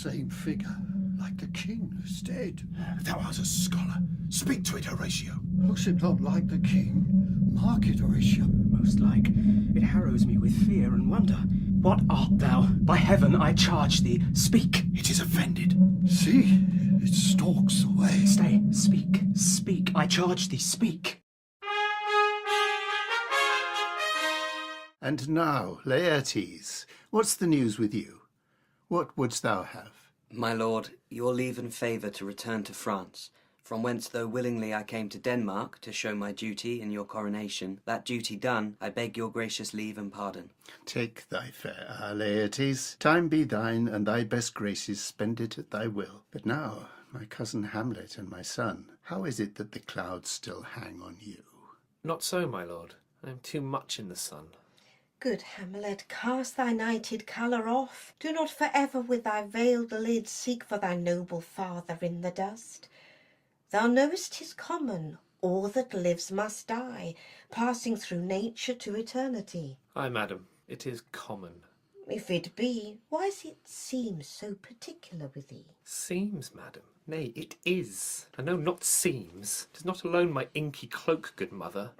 same figure, like the king who's dead. Thou art a scholar. Speak to it, Horatio. Looks it not like the king? Mark it, Horatio. Most like. It harrows me with fear and wonder. What art thou? By heaven, I charge thee, speak. It is offended. See, it stalks away. Stay, speak, speak, I charge thee, speak. And now, Laertes, what's the news with you? What wouldst thou have? My lord, your leave and favour to return to France, from whence though willingly I came to Denmark to show my duty in your coronation, that duty done, I beg your gracious leave and pardon. Take thy fare, Laertes. Time be thine, and thy best graces spend it at thy will. But now, my cousin Hamlet and my son, how is it that the clouds still hang on you? Not so, my lord. I am too much in the sun. Good Hamlet, cast thy nighted colour off. Do not for ever with thy veiled lid seek for thy noble father in the dust. Thou knowest 'tis common, all that lives must die, passing through nature to eternity. Ay, madam, it is common. If it be, why does it seem so particular with thee? Seems, madam? Nay, it is. And no, not seems. 'Tis not alone my inky cloak, good mother,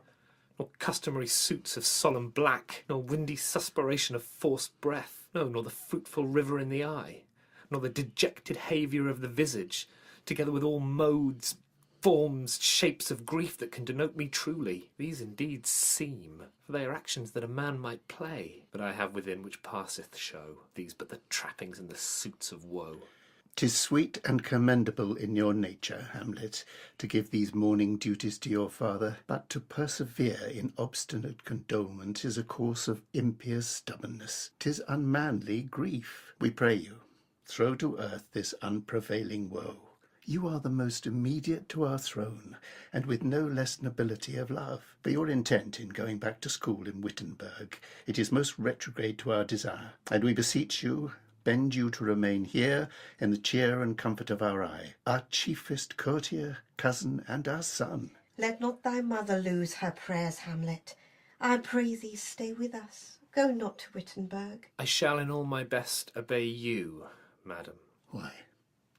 nor customary suits of solemn black, nor windy suspiration of forced breath, no, nor the fruitful river in the eye, nor the dejected haviour of the visage, together with all modes, forms, shapes of grief that can denote me truly. These indeed seem, for they are actions that a man might play, but I have within which passeth show, these but the trappings and the suits of woe. 'Tis sweet and commendable in your nature, Hamlet, to give these mourning duties to your father, but to persevere in obstinate condolement is a course of impious stubbornness. 'Tis unmanly grief. We pray you, throw to earth this unprevailing woe. You are the most immediate to our throne, and with no less nobility of love. For your intent in going back to school in Wittenberg, it is most retrograde to our desire, and we beseech you, bend you to remain here in the cheer and comfort of our eye, our chiefest courtier, cousin, and our son. Let not thy mother lose her prayers, Hamlet. I pray thee stay with us. Go not to Wittenberg. I shall in all my best obey you, madam. Why,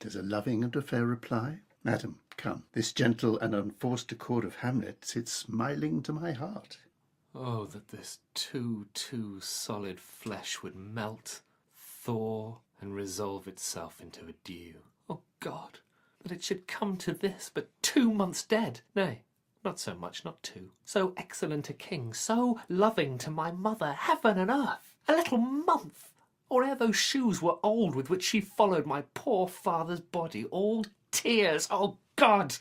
'tis a loving and a fair reply. Madam, come, this gentle and unforced accord of Hamlet sits smiling to my heart. Oh, that this too solid flesh would melt, thaw, and resolve itself into a dew. Oh God, that it should come to this, but 2 months dead, nay, not so much, not 2. So excellent a king, so loving to my mother, heaven and earth, a little month, or ere those shoes were old with which she followed my poor father's body, all tears, oh God,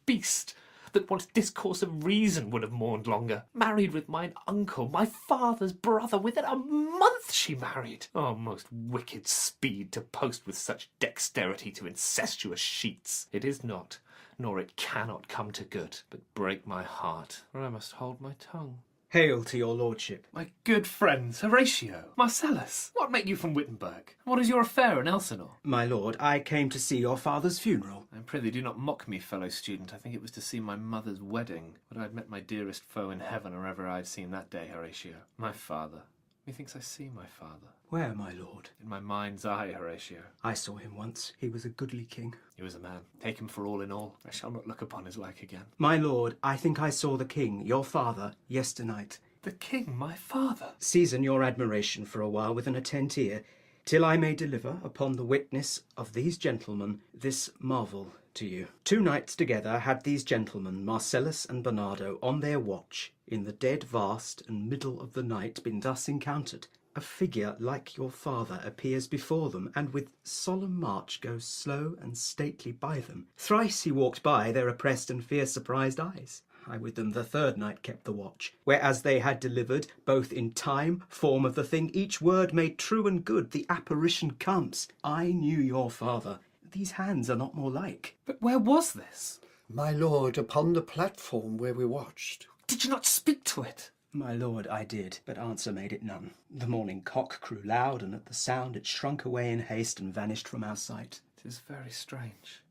beast, that once discourse of reason would have mourned longer, married with mine uncle, my father's brother, within a month she married. Oh, most wicked speed to post with such dexterity to incestuous sheets. It is not, nor it cannot come to good, but break my heart, or I must hold my tongue. Hail to your lordship. My good friends, Horatio, Marcellus, what make you from Wittenberg? What is your affair in Elsinore? My lord, I came to see your father's funeral. And prithee do not mock me, fellow student. I think it was to see my mother's wedding. But I had met my dearest foe in heaven, or ever I had seen that day, Horatio. My father. Methinks I see my father. Where, my lord? In my mind's eye, Horatio. I saw him once. He was a goodly king. He was a man. Take him for all in all. I shall not look upon his like again. My lord, I think I saw the king, your father, yesternight. The king, my father? Season your admiration for a while with an attent ear, till I may deliver, upon the witness of these gentlemen, this marvel to you. 2 nights together had these gentlemen, Marcellus and Bernardo, on their watch, in the dead vast and middle of the night, been thus encountered. A figure like your father appears before them, and with solemn march goes slow and stately by them. Thrice he walked by their oppressed and fear-surprised eyes. I with them the 3rd night kept the watch, whereas they had delivered, both in time, form of the thing, each word made true and good, the apparition comes. I knew your father. These hands are not more like. But where was this? My lord, upon the platform where we watched. Did you not speak to it? My lord, I did, but answer made it none. The morning cock crew loud, and at the sound it shrunk away in haste and vanished from our sight. 'Tis very strange.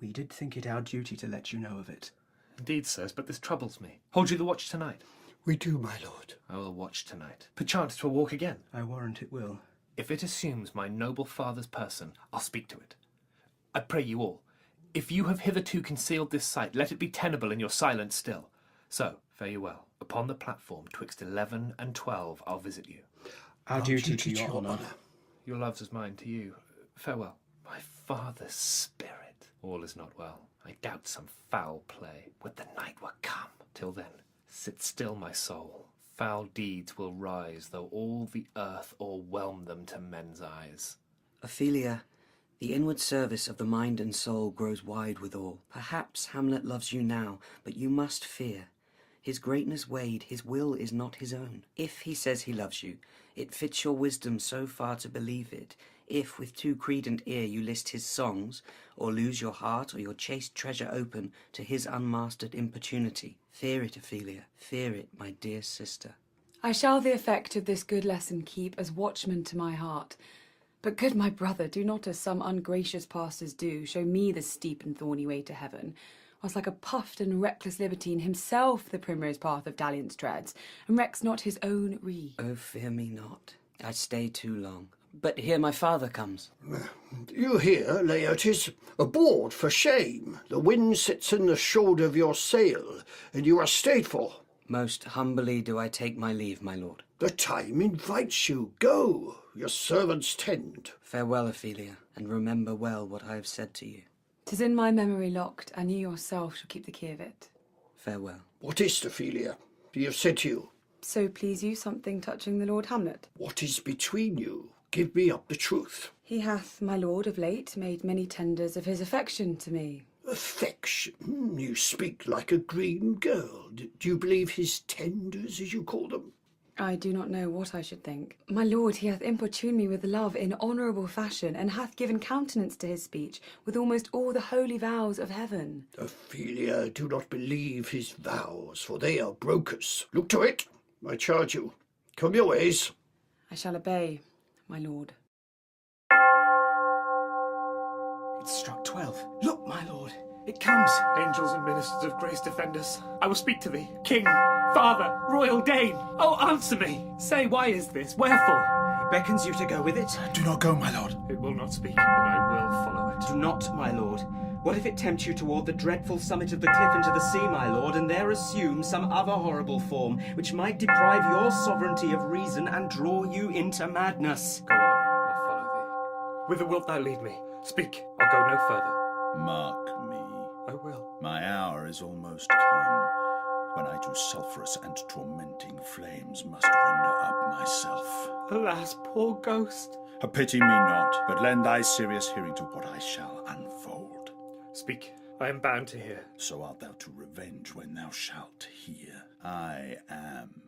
We did think it our duty to let you know of it. Indeed, sirs, but this troubles me. Hold you the watch tonight? We do, my lord. I will watch tonight. Perchance 'twill walk again. I warrant it will. If it assumes my noble father's person, I'll speak to it. I pray you all, if you have hitherto concealed this sight, let it be tenable in your silence still. So, fare you well. Upon the platform, twixt 11 and 12, I'll visit you. Our duty to your honour. Your love's as mine to you. Farewell. My father's spirit. All is not well. I doubt some foul play. Would the night were come. Till then, sit still, my soul. Foul deeds will rise, though all the earth o'erwhelm them to men's eyes. Ophelia, the inward service of the mind and soul grows wide withal. Perhaps Hamlet loves you now, but you must fear. His greatness weighed, his will is not his own. If he says he loves you, it fits your wisdom so far to believe it. If with too credent ear you list his songs, or lose your heart or your chaste treasure open to his unmastered importunity, fear it, Ophelia, fear it, my dear sister. I shall the effect of this good lesson keep as watchman to my heart. But good my brother, do not as some ungracious pastors do, show me the steep and thorny way to heaven, whilst like a puffed and reckless libertine himself the primrose path of dalliance treads, and recks not his own rede. Oh, fear me not. I stay too long. But here my father comes. You hear, Laertes? Aboard, for shame. The wind sits in the shoulder of your sail, and you are stayed for. Most humbly do I take my leave, my lord. The time invites you. Go, your servants tend. Farewell, Ophelia, and remember well what I have said to you. 'Tis in my memory locked, and you yourself shall keep the key of it. Farewell. What is't, Ophelia? He have said to you? So please you something touching the Lord Hamlet? What is between you? Give me up the truth. He hath, my lord, of late made many tenders of his affection to me. Affection? You speak like a green girl. Do you believe his tenders, as you call them? I do not know what I should think. My lord, he hath importuned me with love in honourable fashion, and hath given countenance to his speech with almost all the holy vows of heaven. Ophelia, do not believe his vows, for they are brokers. Look to it, I charge you. Come your ways. I shall obey, my lord. It's struck 12. Look, my lord, it comes. Angels and ministers of grace defend us. I will speak to thee. King, father, royal Dane. Oh, answer me. Say, why is this? Wherefore? It beckons you to go with it. Do not go, my lord. It will not speak, and I will follow it. Do not, my lord. What if it tempt you toward the dreadful summit of the cliff into the sea, my lord, and there assume some other horrible form, which might deprive your sovereignty of reason and draw you into madness? Go on, I'll follow thee. Whither wilt thou lead me? Speak, I'll go no further. Mark me. I will. My hour is almost come, when I to sulphurous and tormenting flames must render up myself. Alas, poor ghost. Pity me not, but lend thy serious hearing to what I shall unfold. Speak, I am bound to hear. So art thou to revenge when thou shalt hear. I am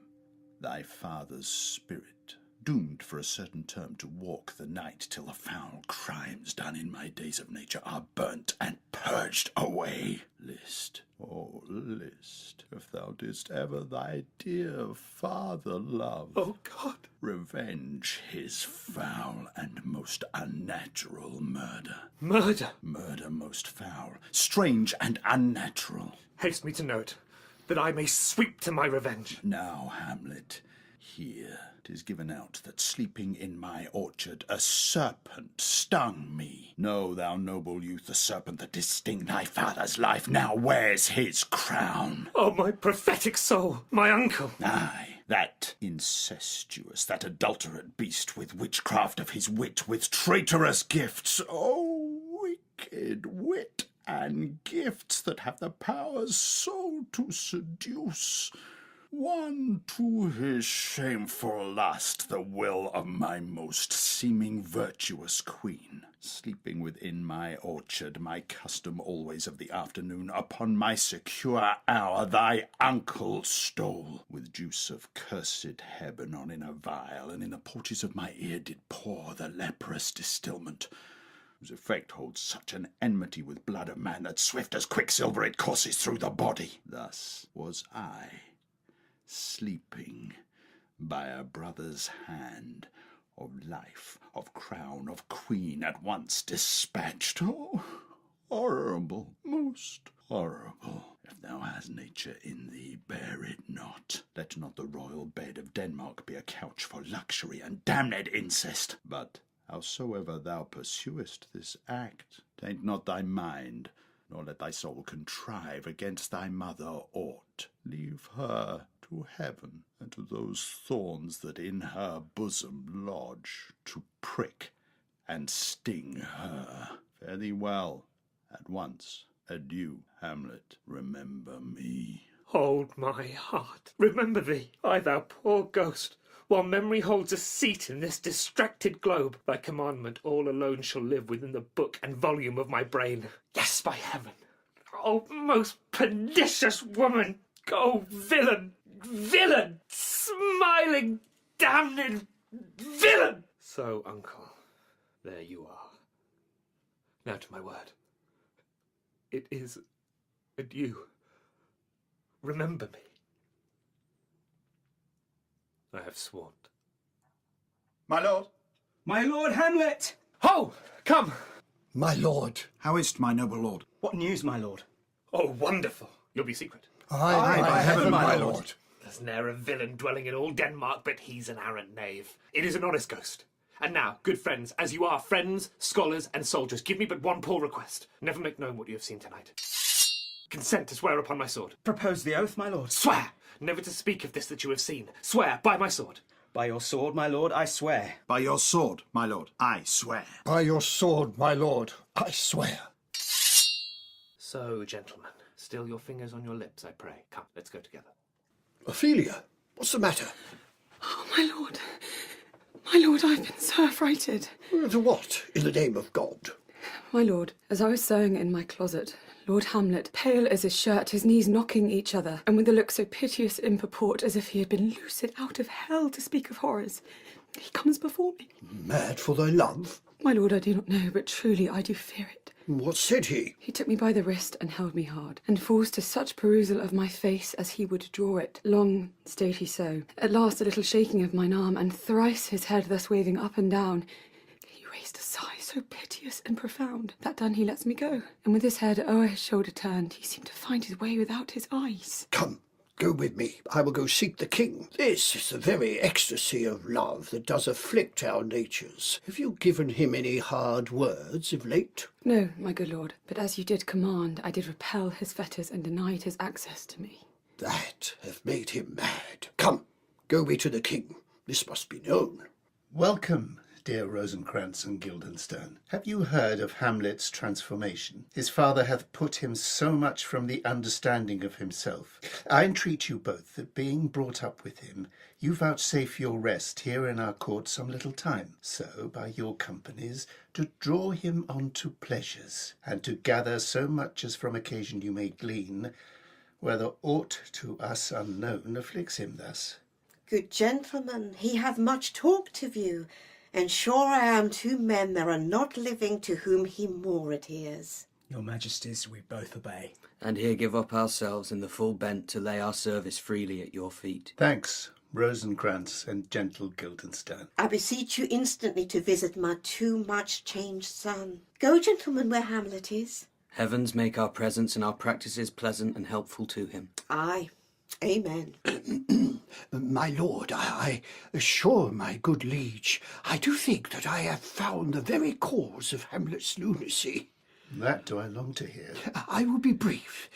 thy father's spirit, doomed for a certain term to walk the night till the foul crimes done in my days of nature are burnt and purged away. List, oh list, if thou didst ever thy dear father love. Oh, God. Revenge his foul and most unnatural murder. Murder. Murder most foul, strange and unnatural. Haste me to know it, that I may sweep to my revenge. Now, Hamlet, here 'tis given out that sleeping in my orchard a serpent stung me. Know thou, noble youth, the serpent that did sting thy father's life now wears his crown. Oh, my prophetic soul, my uncle. Aye, that incestuous, that adulterate beast with witchcraft of his wit, with traitorous gifts. Oh, wicked wit and gifts that have the powers so to seduce one to his shameful lust the will of my most seeming virtuous queen. Sleeping within my orchard, my custom always of the afternoon, upon my secure hour thy uncle stole, with juice of cursed Hebanon in a vial, and in the porches of my ear did pour the leprous distilment, whose effect holds such an enmity with blood of man that swift as quicksilver it courses through the body. Thus was I, sleeping by a brother's hand, of life, of crown, of queen at once dispatched. Oh, horrible, most horrible. If thou hast nature in thee, bear it not. Let not the royal bed of Denmark be a couch for luxury and damned incest. But howsoever thou pursuest this act, taint not thy mind, nor let thy soul contrive against thy mother aught. Leave her to heaven, and to those thorns that in her bosom lodge, to prick and sting her. Fare thee well, at once. Adieu, Hamlet, remember me. Hold my heart, remember thee, I thou poor ghost. While memory holds a seat in this distracted globe, thy commandment all alone shall live within the book and volume of my brain. Yes, by heaven! O most pernicious woman! O villain! Villain! Smiling, damned villain! So, uncle, there you are. Now to my word. It is adieu. Remember me. I have sworn. My lord. My lord Hamlet! Ho! Come! My lord. How is't, my noble lord? What news, my lord? Oh, wonderful. You'll be secret. Aye, by heaven, my lord. There's ne'er a villain dwelling in all Denmark, but he's an arrant knave. It is an honest ghost. And now, good friends, as you are friends, scholars, and soldiers, give me but one poor request. Never make known what you have seen tonight. Consent to swear upon my sword. Propose the oath, my lord. Swear! Never to speak of this that you have seen. Swear by my sword. By your sword, my lord, I swear. By your sword, my lord, I swear. By your sword, my lord, I swear. So, gentlemen, still your fingers on your lips, I pray. Come, let's go together. Ophelia, what's the matter? Oh, my lord, I've been so affrighted. The what, in the name of God? My lord, as I was sewing in my closet, Lord Hamlet, pale as his shirt, his knees knocking each other, and with a look so piteous in purport as if he had been loosed out of hell to speak of horrors, he comes before me. Mad for thy love? My lord, I do not know, but truly I do fear it. What said he? He took me by the wrist and held me hard, and forced to such perusal of my face as he would draw it. Long stayed he so. At last a little shaking of mine arm, and thrice his head thus waving up and down, he raised a sigh so piteous and profound. That done, he lets me go, and with his head o'er his shoulder turned, he seemed to find his way without his eyes. Come, go with me. I will go seek the king. This is the very ecstasy of love that does afflict our natures. Have you given him any hard words of late? No, my good lord, but as you did command, I did repel his fetters and denied his access to me. That hath made him mad. Come, go we to the king. This must be known. Welcome, dear Rosencrantz and Guildenstern. Have you heard of Hamlet's transformation? His father hath put him so much from the understanding of himself. I entreat you both that, being brought up with him, you vouchsafe your rest here in our court some little time, so by your companies to draw him on to pleasures, and to gather so much as from occasion you may glean, whether aught to us unknown afflicts him thus. Good gentlemen, he hath much talked of you, and sure I am 2 men there are not living to whom he more adheres. Your majesties, we both obey. And here give up ourselves in the full bent to lay our service freely at your feet. Thanks, Rosencrantz and gentle Guildenstern. I beseech you instantly to visit my too much changed son. Go, gentlemen, where Hamlet is. Heavens make our presence and our practices pleasant and helpful to him. Aye, amen. My lord, I assure my good liege, I do think that I have found the very cause of Hamlet's lunacy. That do I long to hear. I will be brief.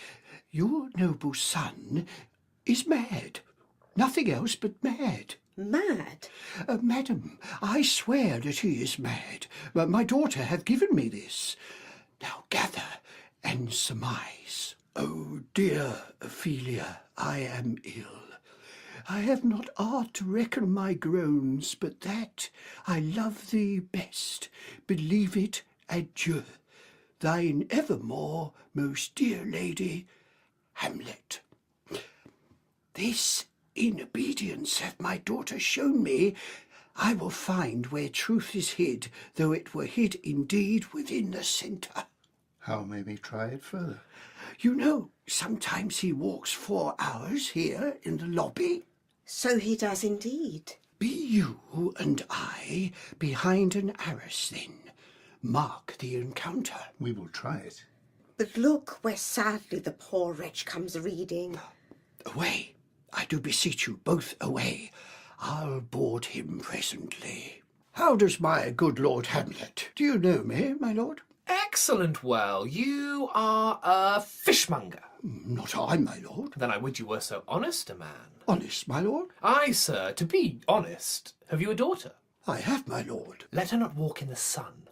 Your noble son is mad. Nothing else but mad. Mad? Madam, I swear that he is mad. My daughter hath given me this. Now gather and surmise. Oh, dear Ophelia, I am ill. I have not art to reckon my groans, but that I love thee best. Believe it, adieu. Thine evermore, most dear lady, Hamlet. This in obedience hath my daughter shown me. I will find where truth is hid, though it were hid indeed within the centre. How may we try it further? You know, sometimes he walks 4 hours here in the lobby. So he does indeed. Be you and I behind an arras then. Mark the encounter. We will try it. But look where sadly the poor wretch comes reading. Away, I do beseech you, both away. I'll board him presently. How does my good Lord Hamlet? Do you know me, my lord? Excellent, well, you are a fishmonger. Not I, my lord. Then I would you were so honest a man. Honest, my lord? Ay, sir, to be honest, have you a daughter? I have, my lord. Let her not walk in the sun.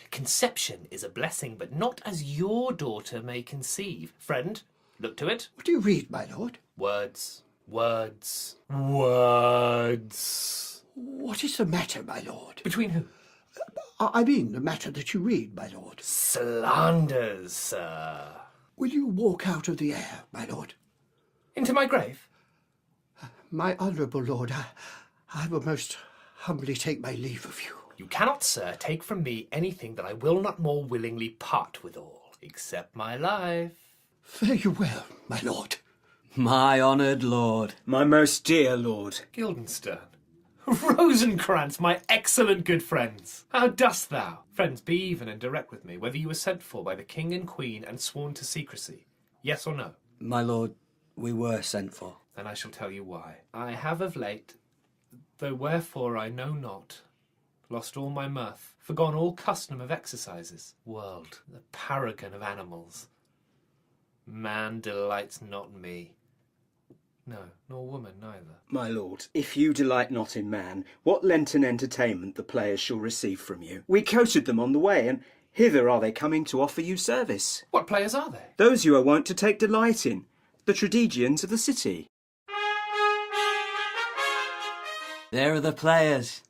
Conception is a blessing, but not as your daughter may conceive. Friend, look to it. What do you read, my lord? Words, words, words. What is the matter, my lord? Between who? I mean the matter that you read, my lord. Slanders, sir. Will you walk out of the air, my lord? Into my grave? My honourable lord, I will most humbly take my leave of you. You cannot, sir, take from me anything that I will not more willingly part withal, except my life. Fare you well, my lord. My honoured lord. My most dear lord. Guildenstern. Rosencrantz, my excellent good friends. How dost thou? Friends, be even and direct with me, whether you were sent for by the king and queen and sworn to secrecy. Yes or no? My lord, we were sent for. Then I shall tell you why. I have of late, though wherefore I know not, lost all my mirth, forgone all custom of exercises. World, the paragon of animals. Man delights not me. No, nor woman neither. My lord, if you delight not in man, what Lenten entertainment the players shall receive from you? We coated them on the way, and hither are they coming to offer you service. What players are they? Those you are wont to take delight in, the tragedians of the city. There are the players.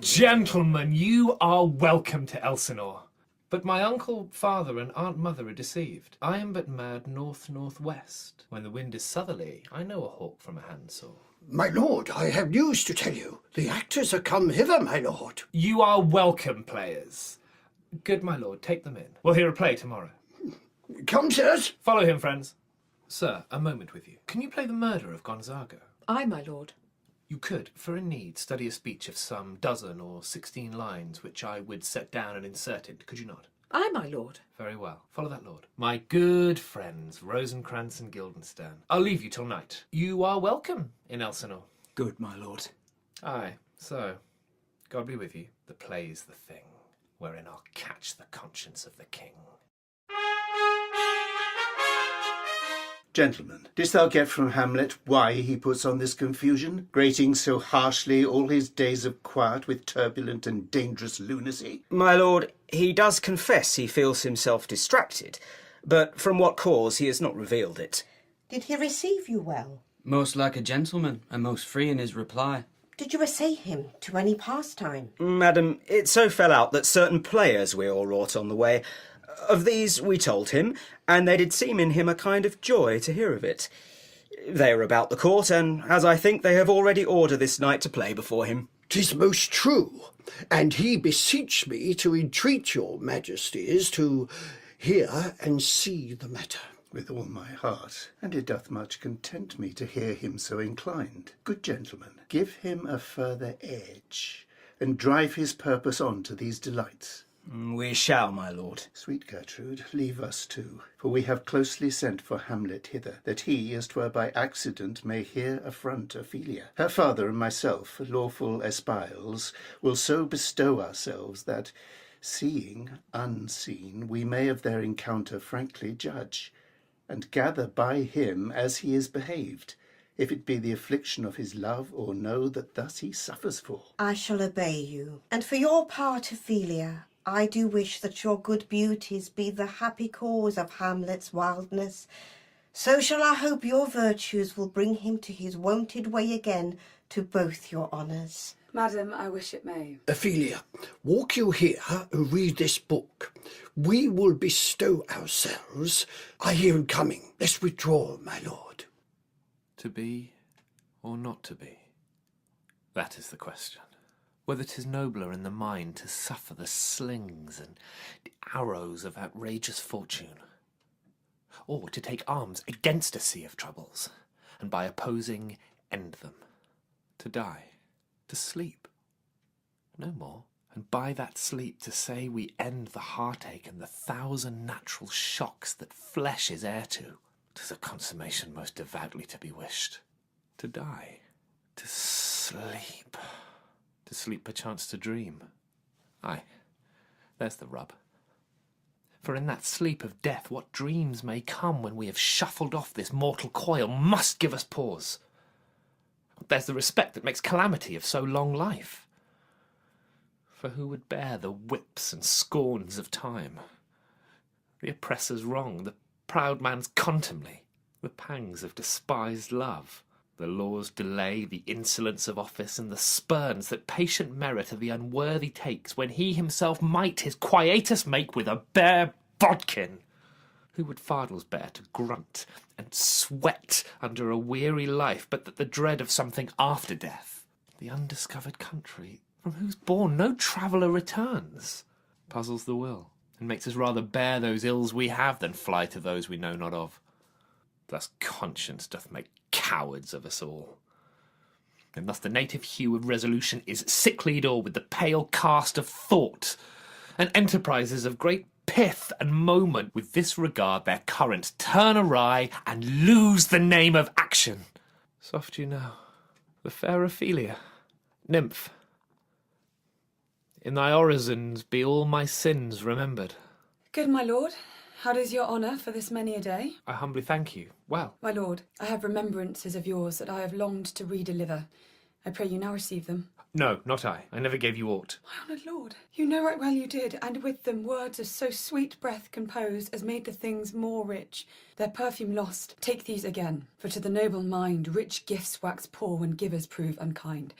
Gentlemen, you are welcome to Elsinore. But my uncle, father, and aunt mother are deceived. I am but mad north-northwest. When the wind is southerly, I know a hawk from a handsaw. My lord, I have news to tell you. The actors are come hither, my lord. You are welcome, players. Good, my lord, take them in. We'll hear a play tomorrow. Come, sirs. Follow him, friends. Sir, a moment with you. Can you play the murder of Gonzago? Aye, my lord. You could, for a need, study a speech of some 12 or 16 lines, which I would set down and inserted, could you not? Aye, my lord. Very well. Follow that, lord. My good friends, Rosencrantz and Guildenstern. I'll leave you till night. You are welcome in Elsinore. Good, my lord. Aye, so, God be with you. The play's the thing, wherein I'll catch the conscience of the king. Gentlemen, didst thou get from Hamlet why he puts on this confusion, grating so harshly all his days of quiet with turbulent and dangerous lunacy? My lord, he does confess he feels himself distracted, but from what cause he has not revealed it. Did he receive you well? Most like a gentleman, and most free in his reply. Did you essay him to any pastime? Madam, it so fell out that certain players we all wrought on the way. Of these we told him, and they did seem in him a kind of joy to hear of it. They are about the court, and, as I think, they have already ordered this knight to play before him. 'Tis most true, and he beseech me to entreat your majesties to hear and see the matter. With all my heart, and it doth much content me to hear him so inclined. Good gentlemen, give him a further edge, and drive his purpose on to these delights. We shall, my lord. Sweet Gertrude, leave us too, for we have closely sent for Hamlet hither, that he, as 'twere by accident, may here affront Ophelia. Her father and myself, lawful espials, will so bestow ourselves that, seeing unseen, we may of their encounter frankly judge, and gather by him as he is behaved, if it be the affliction of his love, or know that thus he suffers for. I shall obey you. And for your part, Ophelia, I do wish that your good beauties be the happy cause of Hamlet's wildness. So shall I hope your virtues will bring him to his wonted way again, to both your honours. Madam, I wish it may. Ophelia, walk you here and read this book. We will bestow ourselves. I hear him coming. Let's withdraw, my lord. To be or not to be? That is the question. Whether 'tis nobler in the mind to suffer the slings and arrows of outrageous fortune, or to take arms against a sea of troubles, and by opposing end them. To die, to sleep, no more, and by that sleep to say we end the heartache and the 1,000 natural shocks that flesh is heir to. 'Tis a consummation most devoutly to be wished. To die, to sleep perchance to dream. Aye, there's the rub. For in that sleep of death, what dreams may come when we have shuffled off this mortal coil must give us pause. There's the respect that makes calamity of so long life. For who would bear the whips and scorns of time, the oppressor's wrong, the proud man's contumely, the pangs of despised love, the law's delay, the insolence of office, and the spurns that patient merit of the unworthy takes, when he himself might his quietus make with a bare bodkin? Who would fardels bear to grunt and sweat under a weary life, but that the dread of something after death? The undiscovered country, from whose bourne no traveller returns, puzzles the will, and makes us rather bear those ills we have than fly to those we know not of. Thus conscience doth make cowards of us all. And thus the native hue of resolution is sicklied o'er with the pale cast of thought, and enterprises of great pith and moment with this regard their current turn awry and lose the name of action. Soft you now, the fair Ophelia, nymph, in thy orisons be all my sins remembered. Good my lord, how does your honour for this many a day? I humbly thank you. Well, My lord, I have remembrances of yours that I have longed to redeliver. I pray you now receive them. no, not I. I never gave you aught. My honoured lord, you know right well you did, and with them words of so sweet breath composed as made the things more rich. Their perfume lost, take these again, for to the noble mind rich gifts wax poor when givers prove unkind.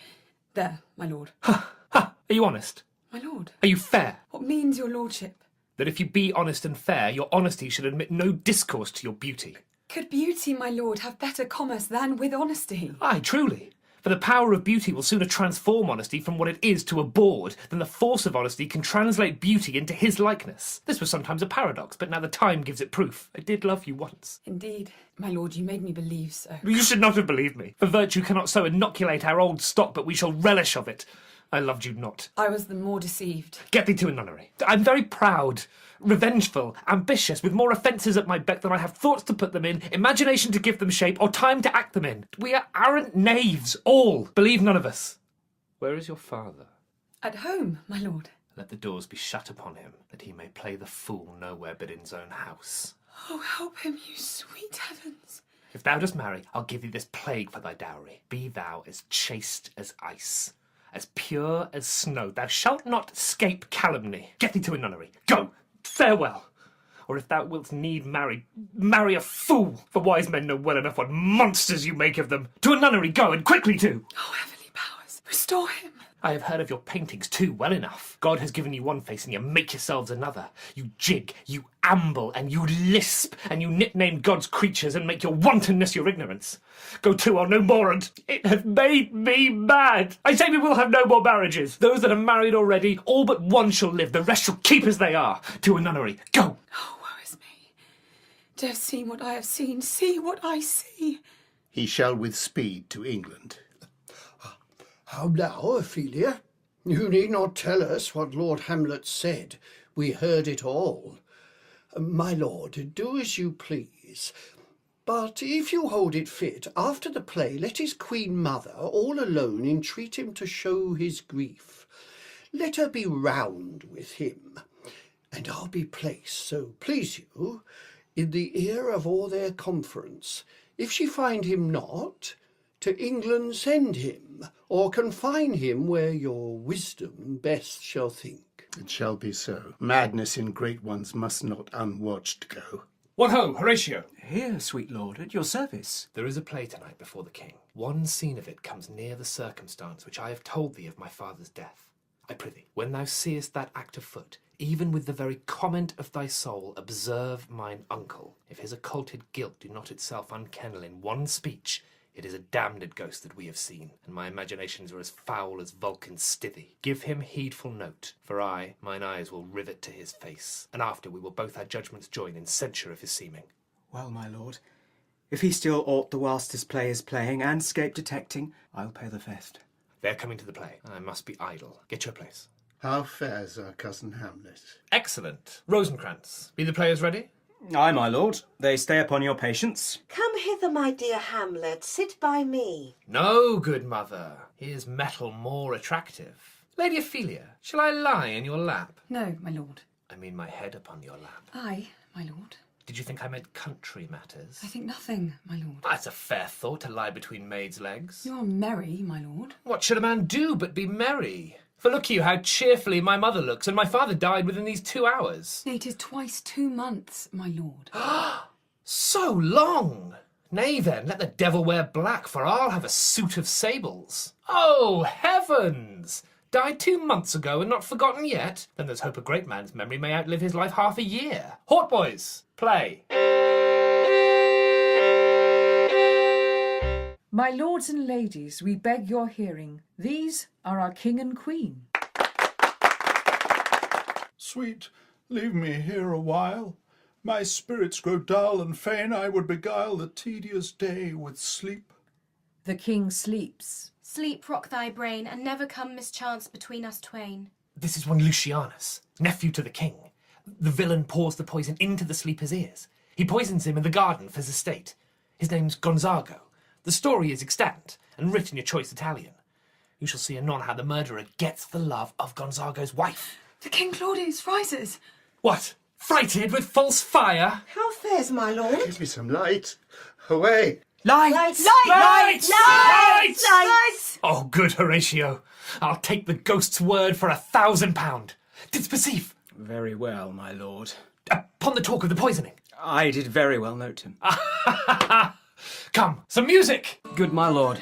There, my lord. Ha! Ha! Are you honest? My lord, Are you fair? what means your lordship? That if you be honest and fair, your honesty should admit no discourse to your beauty. Could beauty, my lord, have better commerce than with honesty? Aye, truly. For the power of beauty will sooner transform honesty from what it is to a bawd than the force of honesty can translate beauty into his likeness. This was sometimes a paradox, but now the time gives it proof. I did love you once. Indeed, my lord, you made me believe so. You should not have believed me. For virtue cannot so inoculate our old stock, but we shall relish of it. I loved you not. I was the more deceived. Get thee to a nunnery. I'm very proud, revengeful, ambitious, with more offences at my beck than I have thoughts to put them in, imagination to give them shape, or time to act them in. We are arrant knaves, all. Believe none of us. Where is your father? At home, my lord. Let the doors be shut upon him, that he may play the fool nowhere but in his own house. Oh, help him, you sweet heavens. If thou dost marry, I'll give thee this plague for thy dowry. Be thou as chaste as ice, as pure as snow. Thou shalt not scape calumny. Get thee to a nunnery. Go! Farewell! Or if thou wilt need marry, marry a fool, for wise men know well enough what monsters you make of them. To a nunnery go, and quickly too! Oh, heavenly powers, restore him. I have heard of your paintings too, well enough. God has given you one face, and you make yourselves another. You jig, you amble, and you lisp, and you nickname God's creatures, and make your wantonness your ignorance. Go to, or no more, and it hath made me mad. I say we will have no more marriages. Those that are married already, all but one shall live, the rest shall keep as they are. To a nunnery, go! Oh, woe is me. To have seen what I have seen, see what I see. He shall with speed to England. How now, Ophelia? You need not tell us what Lord Hamlet said. We heard it all. My lord, do as you please. But if you hold it fit, after the play, let his queen mother, all alone, entreat him to show his grief. Let her be round with him, and I'll be placed, so please you, in the ear of all their conference. If she find him not, to England send him, or confine him where your wisdom best shall think. It shall be so. Madness in great ones must not unwatched go. What ho, Horatio! Here, sweet lord, at your service. There is a play tonight before the king. One scene of it comes near the circumstance which I have told thee of my father's death. I prithee, when thou seest that act afoot, even with the very comment of thy soul, observe mine uncle. If his occulted guilt do not itself unkennel in one speech, it is a damned ghost that we have seen, and my imaginations are as foul as Vulcan's stithy. Give him heedful note, for mine eyes will rivet to his face, and after we will both our judgments join in censure of his seeming. Well, my lord, if he still aught the whilst his play is playing, and scape detecting, I'll pay the fest. They're coming to the play. I must be idle. Get your place. How fares our cousin Hamlet? Excellent. Rosencrantz, be the players ready? Aye, my lord. They stay upon your patience. Come hither, my dear Hamlet, sit by me. No, good mother. Here's metal more attractive. Lady Ophelia, shall I lie in your lap? No, my lord. I mean my head upon your lap. Aye, my lord. Did you think I meant country matters? I think nothing, my lord. That's a fair thought, to lie between maids' legs. You are merry, my lord. What should a man do but be merry? For look you how cheerfully my mother looks, and my father died within these 2 hours. Nay, 'tis twice 2 months, my lord. So long! Nay then, let the devil wear black, for I'll have a suit of sables. Oh, heavens! Died 2 months ago and not forgotten yet? Then there's hope a great man's memory may outlive his life half a year. Hort boys, play. My lords and ladies, we beg your hearing. These are our king and queen. Sweet, leave me here a while. My spirits grow dull, and fain I would beguile the tedious day with sleep. The king sleeps. Sleep rock thy brain, and never come mischance between us twain. This is one Lucianus, nephew to the king. The villain pours the poison into the sleeper's ears. He poisons him in the garden for his estate. His name's Gonzago. The story is extant, and writ in your choice Italian. You shall see anon how the murderer gets the love of Gonzago's wife. The King Claudius rises. What? Frighted with false fire? How fares my lord? Give me some light. Away! Lights! Lights! Lights! Lights! Oh, good Horatio. I'll take the ghost's word for £1,000. Didst perceive? Very well, my lord. Upon the talk of the poisoning. I did very well note him. Come, some music! Good my lord,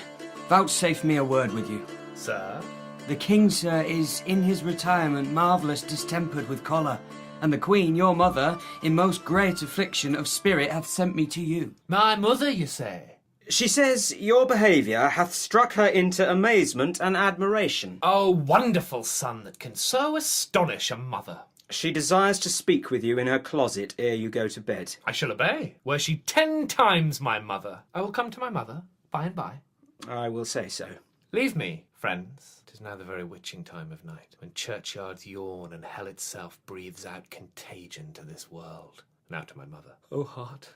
vouchsafe me a word with you. Sir? The king, sir, is in his retirement marvellous distempered with choler, and the queen, your mother, in most great affliction of spirit, hath sent me to you. My mother, you say? She says your behaviour hath struck her into amazement and admiration. Oh, wonderful son that can so astonish a mother. She desires to speak with you in her closet ere you go to bed. I shall obey. Were she 10 times my mother, I will come to my mother by and by. I will say so. Leave me, friends. 'Tis now the very witching time of night, when churchyards yawn and hell itself breathes out contagion to this world. Now to my mother. O heart,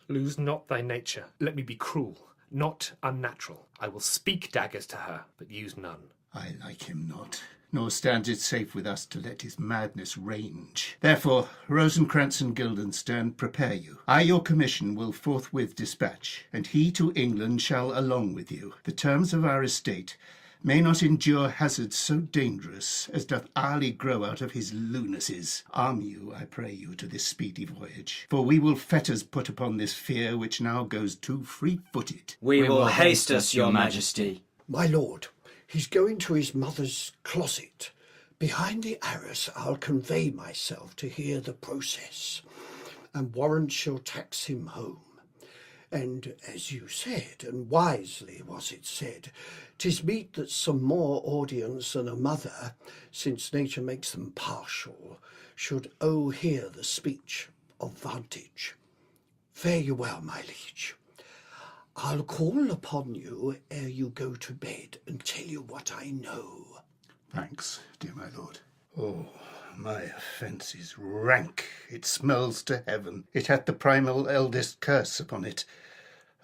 lose not thy nature. Let me be cruel, not unnatural. I will speak daggers to her, but use none. I like him not, nor stands it safe with us to let his madness range. Therefore, Rosencrantz and Guildenstern, prepare you. I your commission will forthwith dispatch, and he to England shall along with you. The terms of our estate may not endure hazards so dangerous as doth hourly grow out of his lunacies. Arm you, I pray you, to this speedy voyage, for we will fetters put upon this fear which now goes too free-footed. We will haste us, your majesty. My lord, he's going to his mother's closet. Behind the arras I'll convey myself to hear the process, and warrant shall tax him home. And as you said, and wisely was it said, 'tis meet that some more audience than a mother, since nature makes them partial, should hear the speech of vantage. Fare you well, my liege. I'll call upon you ere you go to bed and tell you what I know. Thanks, dear my lord. Oh, my offence is rank. It smells to heaven. It hath the primal eldest curse upon it.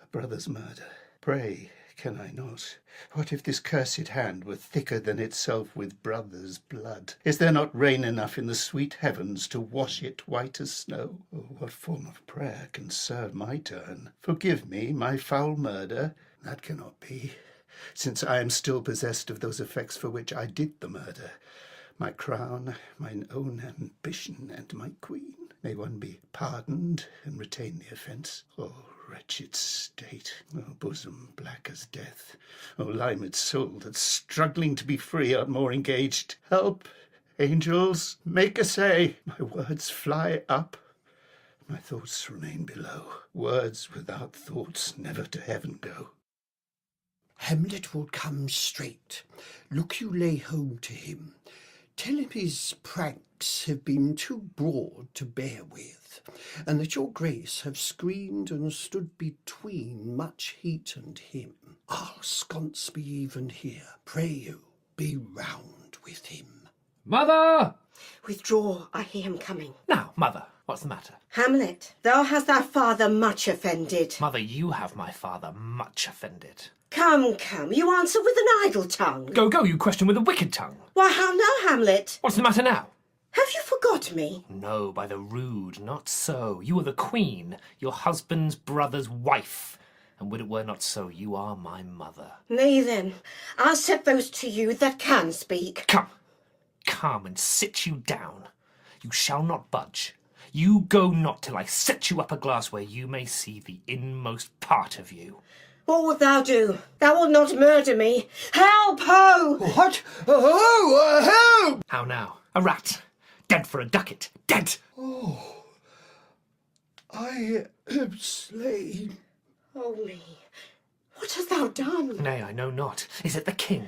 A brother's murder. Pray, can I not? What if this cursed hand were thicker than itself with brother's blood? Is there not rain enough in the sweet heavens to wash it white as snow? Oh, what form of prayer can serve my turn? Forgive me my foul murder. That cannot be, since I am still possessed of those effects for which I did the murder. My crown, mine own ambition, and my queen. May one be pardoned and retain the offence? Oh, wretched state! Oh, bosom black as death! Oh, limed soul that's struggling to be free art more engaged! Help, angels, make essay! My words fly up, my thoughts remain below. Words without thoughts never to heaven go. Hamlet will come straight. Look you lay home to him. Tell him his pranks have been too broad to bear with, and that your grace have screened and stood between much heat and him. I'll sconce me even here. Pray you, be round with him. Mother! Withdraw, I hear him coming. Now, Mother, what's the matter? Hamlet, thou hast thy father much offended. Mother, you have my father much offended. Come, you answer with an idle tongue. Go, you question with a wicked tongue. Why, how now, Hamlet? What's the matter now? Have you forgot me? No, by the rood, not so. You are the queen, your husband's brother's wife. And would it were not so, you are my mother. Nay then, I'll set those to you that can speak. Come and sit you down. You shall not budge. You go not till I set you up a glass where you may see the inmost part of you. What wilt thou do? Thou wilt not murder me. Help, ho! What? Oh, help! How now? A rat. Dead for a ducat. Dead! Oh, I am slain. Oh me, what hast thou done? Nay, I know not. Is it the king?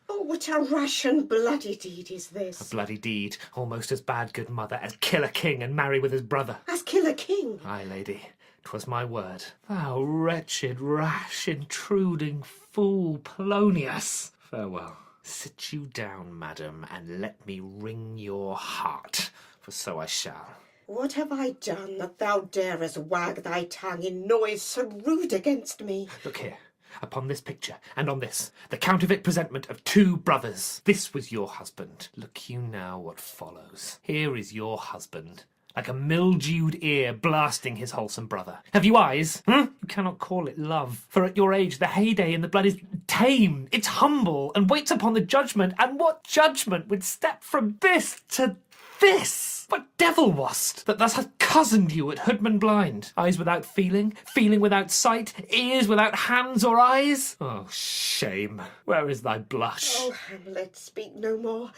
Oh, what a rash and bloody deed is A this? bloody deed, almost as bad, good mother, as kill a king and marry with his brother. As kill a king? Ay, lady, 'twas my word. Thou wretched, rash, intruding fool, Polonius. Farewell. Sit you down, madam, and let me wring your heart, for so I shall. What have I done that thou darest wag thy tongue in noise so rude against me? Look here, upon this picture, and on this, the counterfeit presentment of two brothers. This was your husband. Look you now what follows. Here is your husband, like a mildewed ear blasting his wholesome brother. Have you eyes? You cannot call it love, for at your age the heyday in the blood is tame, it's humble, and waits upon the judgment. And what judgment would step from this to this? What devil was't that thus hath cozened you at Hoodman blind? Eyes without feeling, feeling without sight, ears without hands or eyes? Oh, shame! Where is thy blush? Oh, Hamlet, speak no more.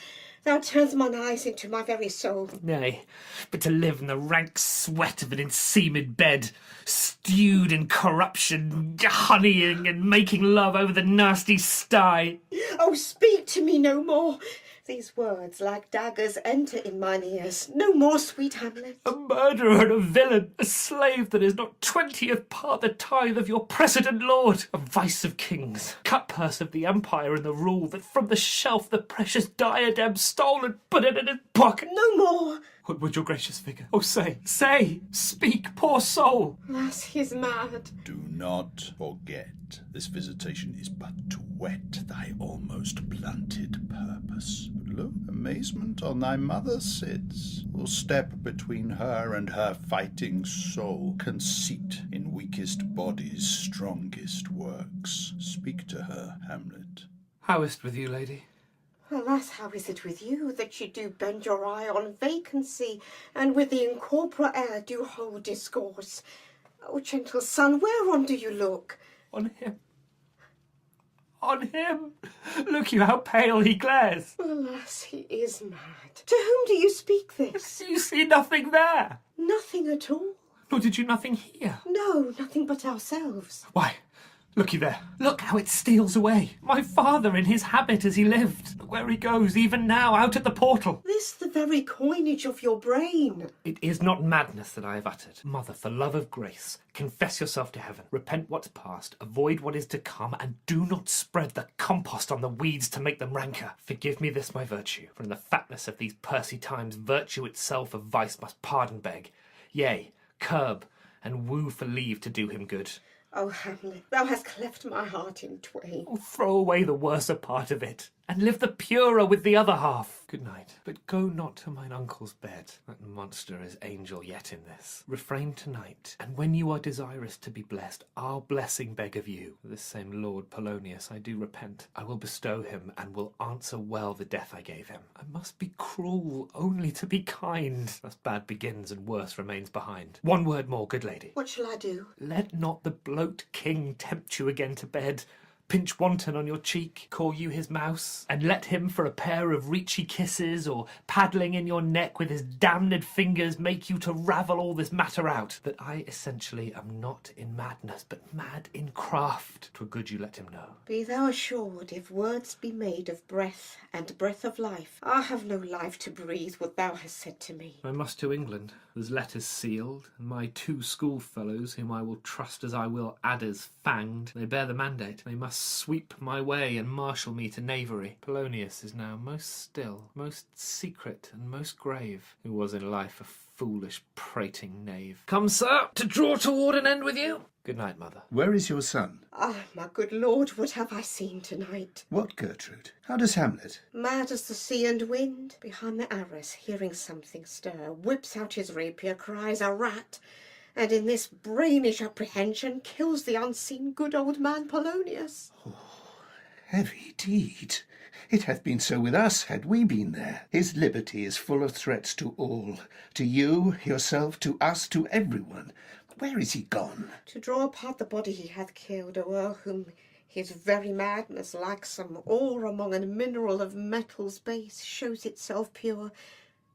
Thou turns mine eyes into my very soul. Nay, but to live in the rank sweat of an enseamed bed, stewed in corruption, honeying and making love over the nasty sty. Oh, speak to me no more. These words, like daggers, enter in mine ears. No more, sweet Hamlet. A murderer and a villain, a slave that is not 20th part the tithe of your precedent lord, a vice of kings, cutpurse of the empire and the rule, that from the shelf the precious diadem stole and put it in his pocket. No more. What would your gracious figure? Oh, say, speak, poor soul. Alas, he is mad. Do not forget, this visitation is but to whet thy almost blunted purpose. But lo, amazement on thy mother sits, will step between her and her fighting soul. Conceit in weakest bodies, strongest works. Speak to her, Hamlet. How is't with you, lady? Alas, how is it with you that you do bend your eye on vacancy, and with the incorporeal air do hold discourse? O gentle son, whereon do you look? On him. On him! Look you how pale he glares! Alas, he is mad. To whom do you speak this? You see nothing there! Nothing at all. Nor did you nothing hear? No, nothing but ourselves. Why, look you there. Look how it steals away. My father in his habit as he lived. Look where he goes, even now, out at the portal. This the very coinage of your brain. It is not madness that I have uttered. Mother, for love of grace, confess yourself to heaven. Repent what's past, avoid what is to come, and do not spread the compost on the weeds to make them ranker. Forgive me this my virtue, for in the fatness of these pursy times, virtue itself of vice must pardon beg. Yea, curb, and woo for leave to do him good. Oh, Hamlet, thou hast cleft my heart in twain. Oh, throw away the worser part of it, and live the purer with the other half. Good night, but go not to mine uncle's bed. That monster is angel yet in this. Refrain tonight, and when you are desirous to be blessed, our blessing beg of you. This same Lord Polonius I do repent. I will bestow him, and will answer well the death I gave him. I must be cruel only to be kind. Thus bad begins and worse remains behind. One word more, good lady. What shall I do? Let not the bloat king tempt you again to bed, pinch wanton on your cheek, call you his mouse, and let him for a pair of reachy kisses, or paddling in your neck with his damned fingers, make you to ravel all this matter out, that I essentially am not in madness, but mad in craft. 'Twere good you let him know. Be thou assured, if words be made of breath and breath of life, I have no life to breathe what thou hast said to me. I must to England. There's letters sealed, and my 2 schoolfellows, whom I will trust as I will adders fanged, they bear the mandate. They must must sweep my way and marshal me to knavery. Polonius is now most still, most secret, and most grave, who was in life a foolish prating knave. Come, sir, to draw toward an end with you. Good night, mother. Where is your son? Ah, my good lord, what have I seen tonight? What, Gertrude? How does Hamlet? Mad as the sea and wind, behind the arras, hearing something stir, whips out his rapier, cries a rat, and in this brainish apprehension kills the unseen good old man Polonius. Heavy deed. It hath been so with us, had we been there. His liberty is full of threats to all, to you, yourself, to us, to everyone. Where is he gone? To draw apart the body he hath killed, o'er whom his very madness, like some ore among a mineral of metals base, shows itself pure.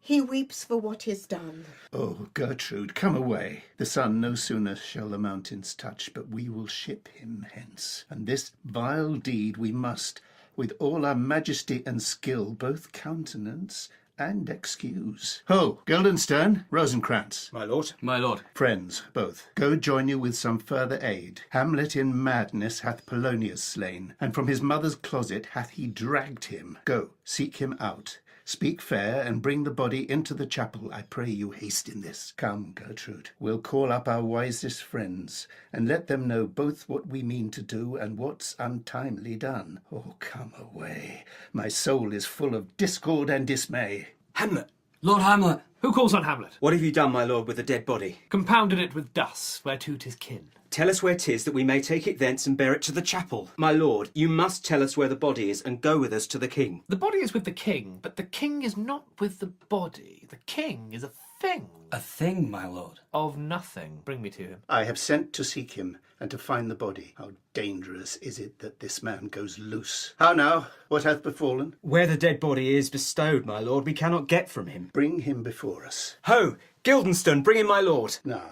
He weeps for what is done. Oh, Gertrude, come away. The sun no sooner shall the mountains touch, but we will ship him hence. And this vile deed we must, with all our majesty and skill, both countenance and excuse. Ho, Guildenstern, Rosencrantz. My lord. My lord. Friends, both, go join you with some further aid. Hamlet in madness hath Polonius slain, and from his mother's closet hath he dragged him. Go, seek him out. Speak fair, and bring the body into the chapel. I pray you haste in this. Come, Gertrude, we'll call up our wisest friends, and let them know both what we mean to do and what's untimely done. Oh, come away. My soul is full of discord and dismay. Hamlet! Lord Hamlet! Who calls on Hamlet? What have you done, my lord, with the dead body? Compounded it with dust, whereto 'tis kin. Tell us where 'tis, that we may take it thence and bear it to the chapel. My lord, you must tell us where the body is, and go with us to the king. The body is with the king, but the king is not with the body. The king is a thing. A thing, my lord. Of nothing. Bring me to him. I have sent to seek him, and to find the body. How dangerous is it that this man goes loose? How now? What hath befallen? Where the dead body is bestowed, my lord, we cannot get from him. Bring him before us. Ho! Guildenstern, bring in my lord. Now,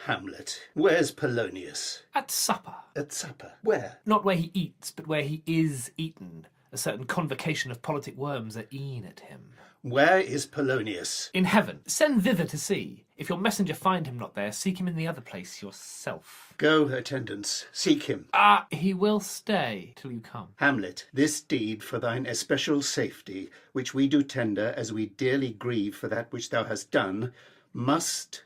Hamlet, where's Polonius? At supper. At supper? Where? Not where he eats, but where he is eaten. A certain convocation of politic worms are e'en at him. Where is Polonius? In heaven. Send thither to see. If your messenger find him not there, seek him in the other place yourself. Go, attendants, seek him. Ah, he will stay till you come. Hamlet, this deed for thine especial safety, which we do tender as we dearly grieve for that which thou hast done, must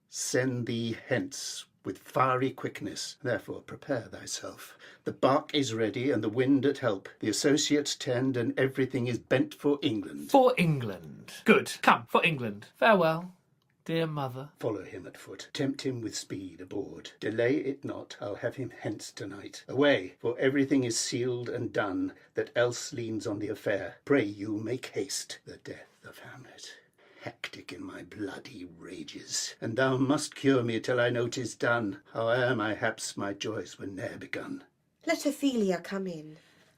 send thee hence with fiery quickness. Therefore prepare thyself. The bark is ready and the wind at help. The associates tend and everything is bent for England. For England. Good. Come, for England. Farewell, dear mother. Follow him at foot. Tempt him with speed aboard. Delay it not. I'll have him hence tonight. Away, for everything is sealed and done that else leans on the affair. Pray you make haste. The death of Hamlet. Hectic in my bloody rages, and thou must cure me till I know 'tis done. Howe'er my haps, my joys were ne'er begun. Let Ophelia come in.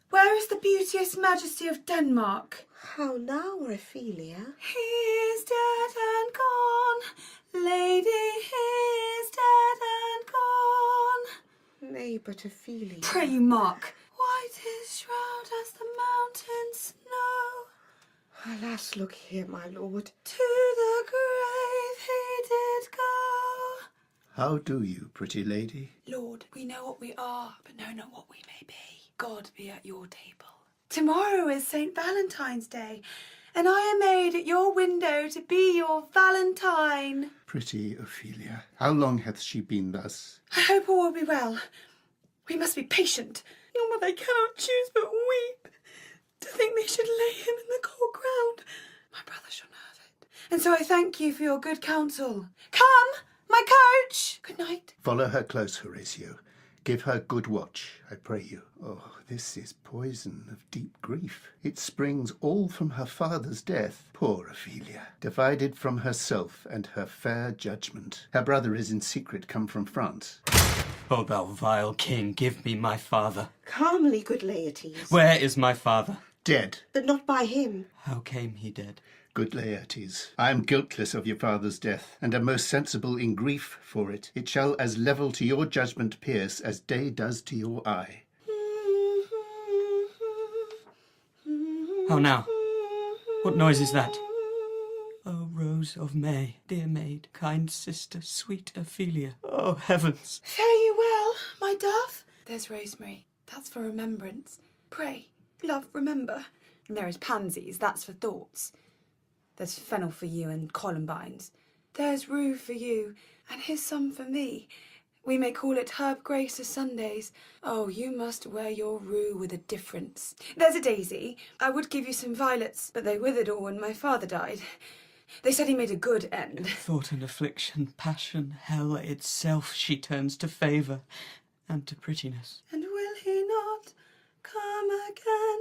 Where is the beauteous majesty of Denmark? How now, Ophelia? He is dead and gone, lady, he is dead and gone. Nay, but Ophelia. Pray you, Mark. White his shroud as the mountain snow. Alas, look here, my lord. To the grave he did go. How do you, pretty lady? Lord, we know what we are, but know not what we may be. God be at your table. Tomorrow is St. Valentine's Day, and I am made at your window to be your Valentine. Pretty Ophelia, how long hath she been thus? I hope all will be well. We must be patient. Oh, but I cannot choose but weep. To think they should lay him in the cold ground. My brother shall know of it. And so I thank you for your good counsel. Come, my coach! Good night. Follow her close, Horatio. Give her good watch, I pray you. Oh, this is poison of deep grief. It springs all from her father's death. Poor Ophelia, divided from herself and her fair judgment. Her brother is in secret come from France. O thou vile king, give me my father. Calmly, good Laertes. Where is my father? Dead. But not by him. How came he dead? Good Laertes, I am guiltless of your father's death, and am most sensible in grief for it. It shall as level to your judgment pierce as day does to your eye. How now? What noise is that? O Rose of May, dear maid, kind sister, sweet Ophelia. Oh, heavens! Fare you well, my dove. There's Rosemary, That's for remembrance. Pray, love, remember. And there is pansies, that's for thoughts. There's fennel for you and columbines. There's rue for you, and here's some for me. We may call it herb grace o' Sundays. Oh, you must wear your rue with a difference. There's a daisy. I would give you some violets, but they withered all when my father died. They said he made a good end. Thought and affliction, passion, hell itself she turns to favour and to prettiness. And will he not come again?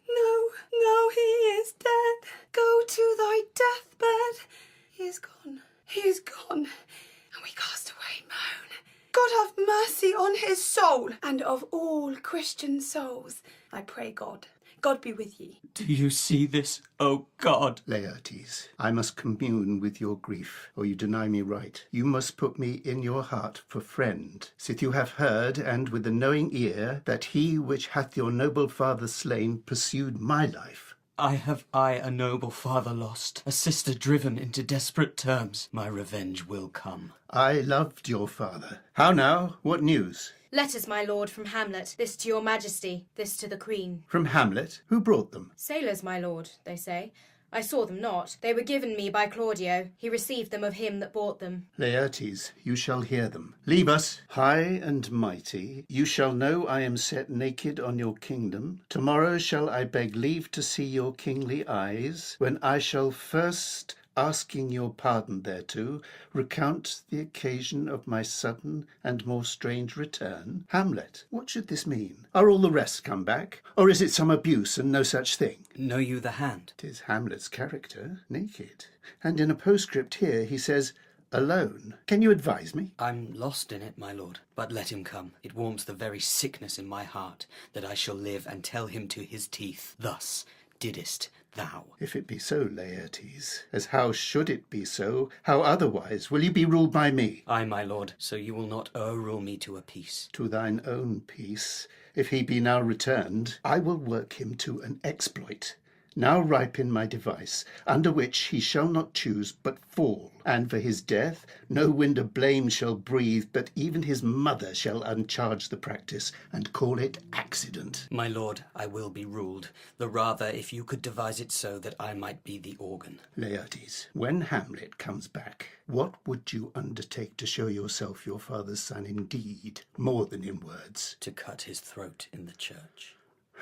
No, no, he is dead. Go to thy deathbed. He is gone, he is gone, and we cast away moan. God have mercy on his soul, and of all Christian souls. I pray God. God be with ye. Do you see this, O God? Laertes, I must commune with your grief, or you deny me right. You must put me in your heart for friend, sith you have heard, and with the knowing ear, that he which hath your noble father slain pursued my life. I a noble father lost, a sister driven into desperate terms. My revenge will come. I loved your father. How now? What news? Letters, my lord, from Hamlet. This to your majesty, this to the queen. From Hamlet? Who brought them? Sailors, my lord, they say. I saw them not. They were given me by Claudio. He received them of him that bought them. Laertes, you shall hear them. Leave us. High and mighty, you shall know I am set naked on your kingdom. Tomorrow shall I beg leave to see your kingly eyes, when I shall first, asking your pardon thereto, recount the occasion of my sudden and more strange return. Hamlet, what should this mean? Are all the rest come back? Or is it some abuse and no such thing? Know you the hand? 'Tis Hamlet's character, naked. And in a postscript here he says, alone. Can you advise me? I'm lost in it, my lord, but let him come. It warms the very sickness in my heart, that I shall live and tell him to his teeth, thus didst thou. If it be so, Laertes, as how should it be so? How otherwise? Will you be ruled by me? Ay, my lord, so you will not o'errule me to a peace. To thine own peace, if he be now returned, I will work him to an exploit. Now ripen my device, under which he shall not choose but fall, and for his death no wind of blame shall breathe, but even his mother shall uncharge the practice, and call it accident. My lord, I will be ruled, the rather if you could devise it so that I might be the organ. Laertes, when Hamlet comes back, what would you undertake to show yourself your father's son in deed, more than in words? To cut his throat in the church.